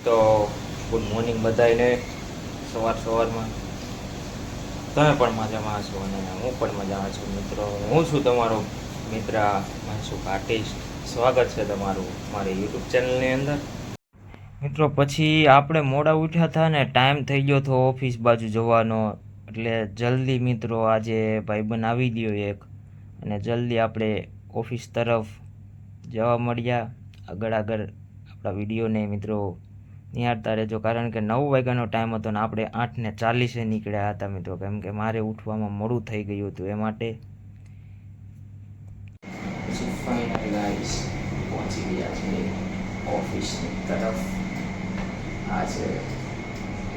તો good morning બધાને સવારમાં તમે પણ મજામાં છો અને હું પણ મજામાં છું મિત્રો. હું છું તમારો મિત્ર મનસુખ આર્ટિસ્ટ. સ્વાગત છે તમારું મારી યુટ્યુબ ચેનલની અંદર. મિત્રો પછી આપણે મોડા ઉઠ્યા હતા ને ટાઈમ થઈ ગયો હતો ઓફિસ બાજુ જવાનો, એટલે જલ્દી મિત્રો આજે ભાઈબંધ આવી ગયો એક અને જલ્દી આપણે ઓફિસ તરફ જવા મળ્યા. આગળ આપણા વિડીયોને મિત્રો નિહાળતા રહેજો, કારણ કે 9 વાગ્યાનો ટાઈમ હતો ને આપણે 8:40 નીકળ્યા હતા મિત્રો, કેમ કે મારે ઉઠવામાં મોડું થઈ ગયું હતું એ માટે. પછી ફાઇનલ ગાઈસ પહોંચી ગયા છે ઓફિસની તરફ. આ છે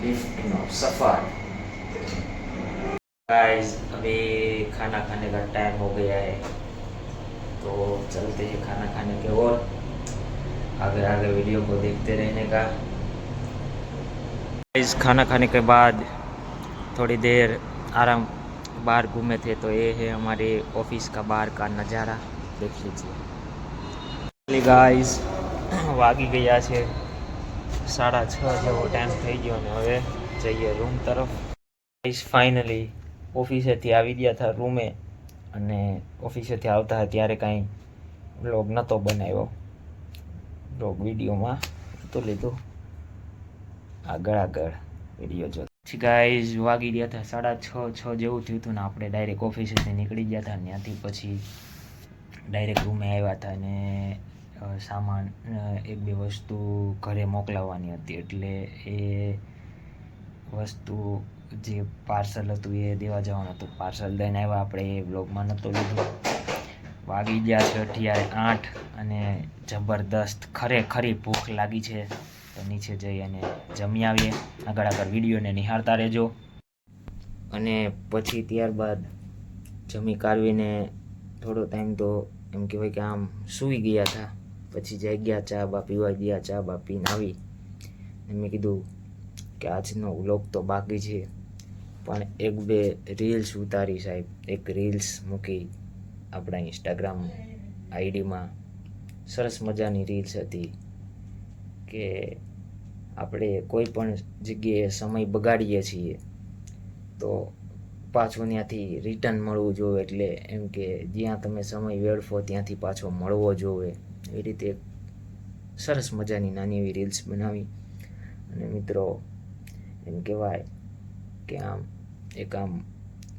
लिफ्ट નો सफर. गाइस अभी खाना खाने का टाइम हो गया है, तो चलते हैं खाना खाने के और आगे वीडियो को देखते रहने का. गाइस खाना खाने के बाद थोड़ी देर आराम बाहर घूमे थे, तो ये है हमारे ऑफिस का बाहर का नज़ारा, देख लीजिए. गाइस વાગી ગયા છે 6:30 જેવો ટાઈમ થઈ ગયો ને હવે જઈએ રૂમ તરફ. ગાઈસ ફાઇનલી ઓફિસેથી આવી ગયા હતા રૂમે, અને ઓફિસેથી આવતા હતા ત્યારે કાંઈ વ્લોગ નહોતો બનાવ્યો. વ્લોગ વિડીયોમાં તો લીધું આગળ વિડીયો જો. પછી ગાઈઝ વાગી ગયા હતા 6:30 જેવું થયું હતું ને આપણે ડાયરેક્ટ ઓફિસેથી નીકળી ગયા હતા. ત્યાંથી પછી ડાયરેક્ટ રૂમે આવ્યા હતા અને સામાન 1-2 વસ્તુ ઘરે મોકલાવવાની હતી, એટલે એ વસ્તુ જે પાર્સલ હતું એ દેવા જવાનું હતું. પાર્સલ દઈને આવ્યા આપણે, એ બ્લોગમાં નહોતું લીધું. વાગી ગયા છે અત્યારે 8 અને જબરદસ્ત ખરેખરી ભૂખ લાગી છે, તો નીચે જઈ અને જમી આવીએ. આગળ વિડીયોને નિહાળતા રહેજો. અને પછી ત્યારબાદ જમી કાઢવીને થોડો ટાઈમ તો એમ કહેવાય કે આમ સૂઈ ગયા હતા. પછી જઈ ગયા ચા બા પીવા ગયા. ચા બા પીને આવી મેં કીધું કે આજનો વ્લોગ તો બાકી છે, પણ 1-2 રીલ્સ ઉતારી સાહેબ. એક રીલ્સ મૂકી આપણા ઇન્સ્ટાગ્રામ આઈડીમાં. સરસ મજાની રીલ્સ હતી કે આપણે કોઈ પણ જગ્યાએ સમય બગાડીએ છીએ તો પાછું ત્યાંથી રિટર્ન મળવું જોઈએ, એટલે એમ કે જ્યાં તમે સમય વેડફો ત્યાંથી પાછો મળવો જોઈએ. એ રીતે સરસ મજાની નાની એવી રીલ્સ બનાવી. અને મિત્રો એમ કહેવાય કે આમ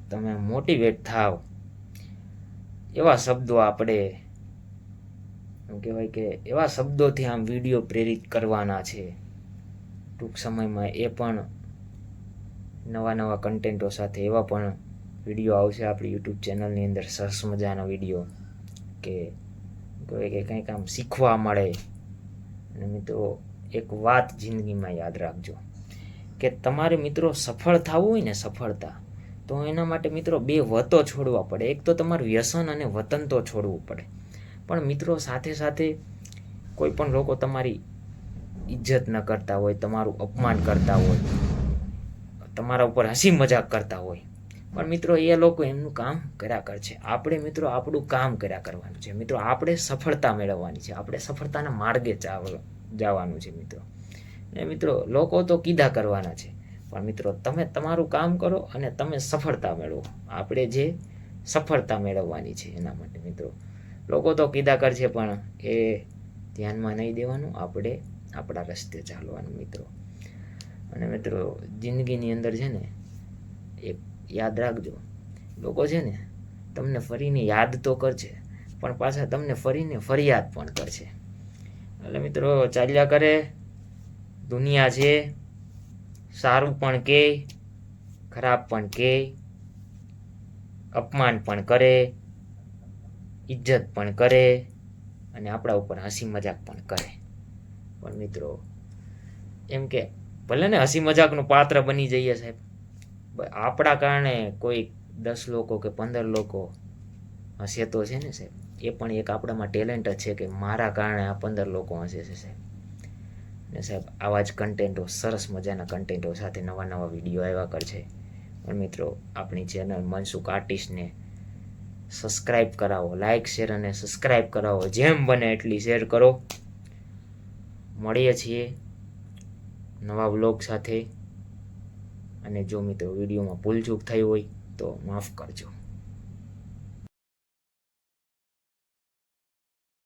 તમે મોટિવેટ થાવ એવા શબ્દો આપણે એમ કહેવાય કે એવા શબ્દોથી આમ વિડીયો પ્રેરિત કરવાના છે ટૂંક સમયમાં. એ પણ નવા કન્ટેન્ટો સાથે એવા પણ વિડીયો આવશે આપણી યુટ્યુબ ચેનલની અંદર. સરસ મજાનો વિડીયો કે કંઈક આમ શીખવા મળે. અને મિત્રો એક વાત જિંદગીમાં યાદ રાખજો કે તમારે મિત્રો સફળ થવું હોય ને, સફળતા, તો એના માટે મિત્રો 2 વતો છોડવા પડે. એક તો તમારું વ્યસન અને વતન તો છોડવું પડે. પણ મિત્રો સાથે સાથે કોઈ પણ લોકો તમારી ઇજ્જત ન કરતા હોય, તમારું અપમાન કરતા હોય, તમારા ઉપર હસી મજાક કરતા હોય, પણ મિત્રો એ લોકો એમનું કામ કર્યા કરે છે. આપણે મિત્રો આપણું કામ કર્યા કરવાનું છે મિત્રો. આપણે સફળતા મેળવવાની છે, આપણે સફળતાના માર્ગે જવાનું છે મિત્રો. એ મિત્રો લોકો તો કીધા કરવાના છે, પણ મિત્રો તમે તમારું કામ કરો અને તમે સફળતા મેળવો. આપણે જે સફળતા મેળવવાની છે એના માટે મિત્રો લોકો તો કીધા કરશે, પણ એ ધ્યાનમાં નહીં દેવાનું. આપણે આપણા રસ્તે ચાલવાનું મિત્રો. અને મિત્રો જિંદગીની અંદર છે ને એક યાદ રાખજો, લોકો છે ને તમને ફરીને યાદ તો કરશે, પણ પાછા તમને ફરીને ફરિયાદ પણ કરશે. એટલે મિત્રો ચાલ્યા કરે દુનિયા છે. સારું પણ કહે, ખરાબ પણ કહે, અપમાન પણ કરે, ઇજ્જત પણ કરે, અને આપણા ઉપર હસી મજાક પણ કરે. પણ મિત્રો એમ કે ભલે ને હસી મજાકનું પાત્ર બની જઈએ સાહેબ, આપણા કારણે કોઈ 10 લોકો કે 15 લોકો હસે તો છે ને સાહેબ, એ પણ એક આપણામાં ટેલેન્ટ જ છે કે મારા કારણે આ 15 લોકો હસે છે સાહેબ. ને સાહેબ આવા જ કન્ટેન્ટો, સરસ મજાના કન્ટેન્ટો સાથે નવા વિડીયો આવ્યા કરશે. પણ મિત્રો આપણી ચેનલ મનસુખ આર્ટિસ્ટને સબસ્ક્રાઈબ કરાવો, લાઇક શેર અને સબસ્ક્રાઈબ કરાવો. જેમ બને એટલી શેર કરો. મળીએ છીએ નવા વ્લોગ સાથે. અને જો મિત્રો વિડીયોમાં ભૂલચૂક થઈ હોય તો માફ કરજો.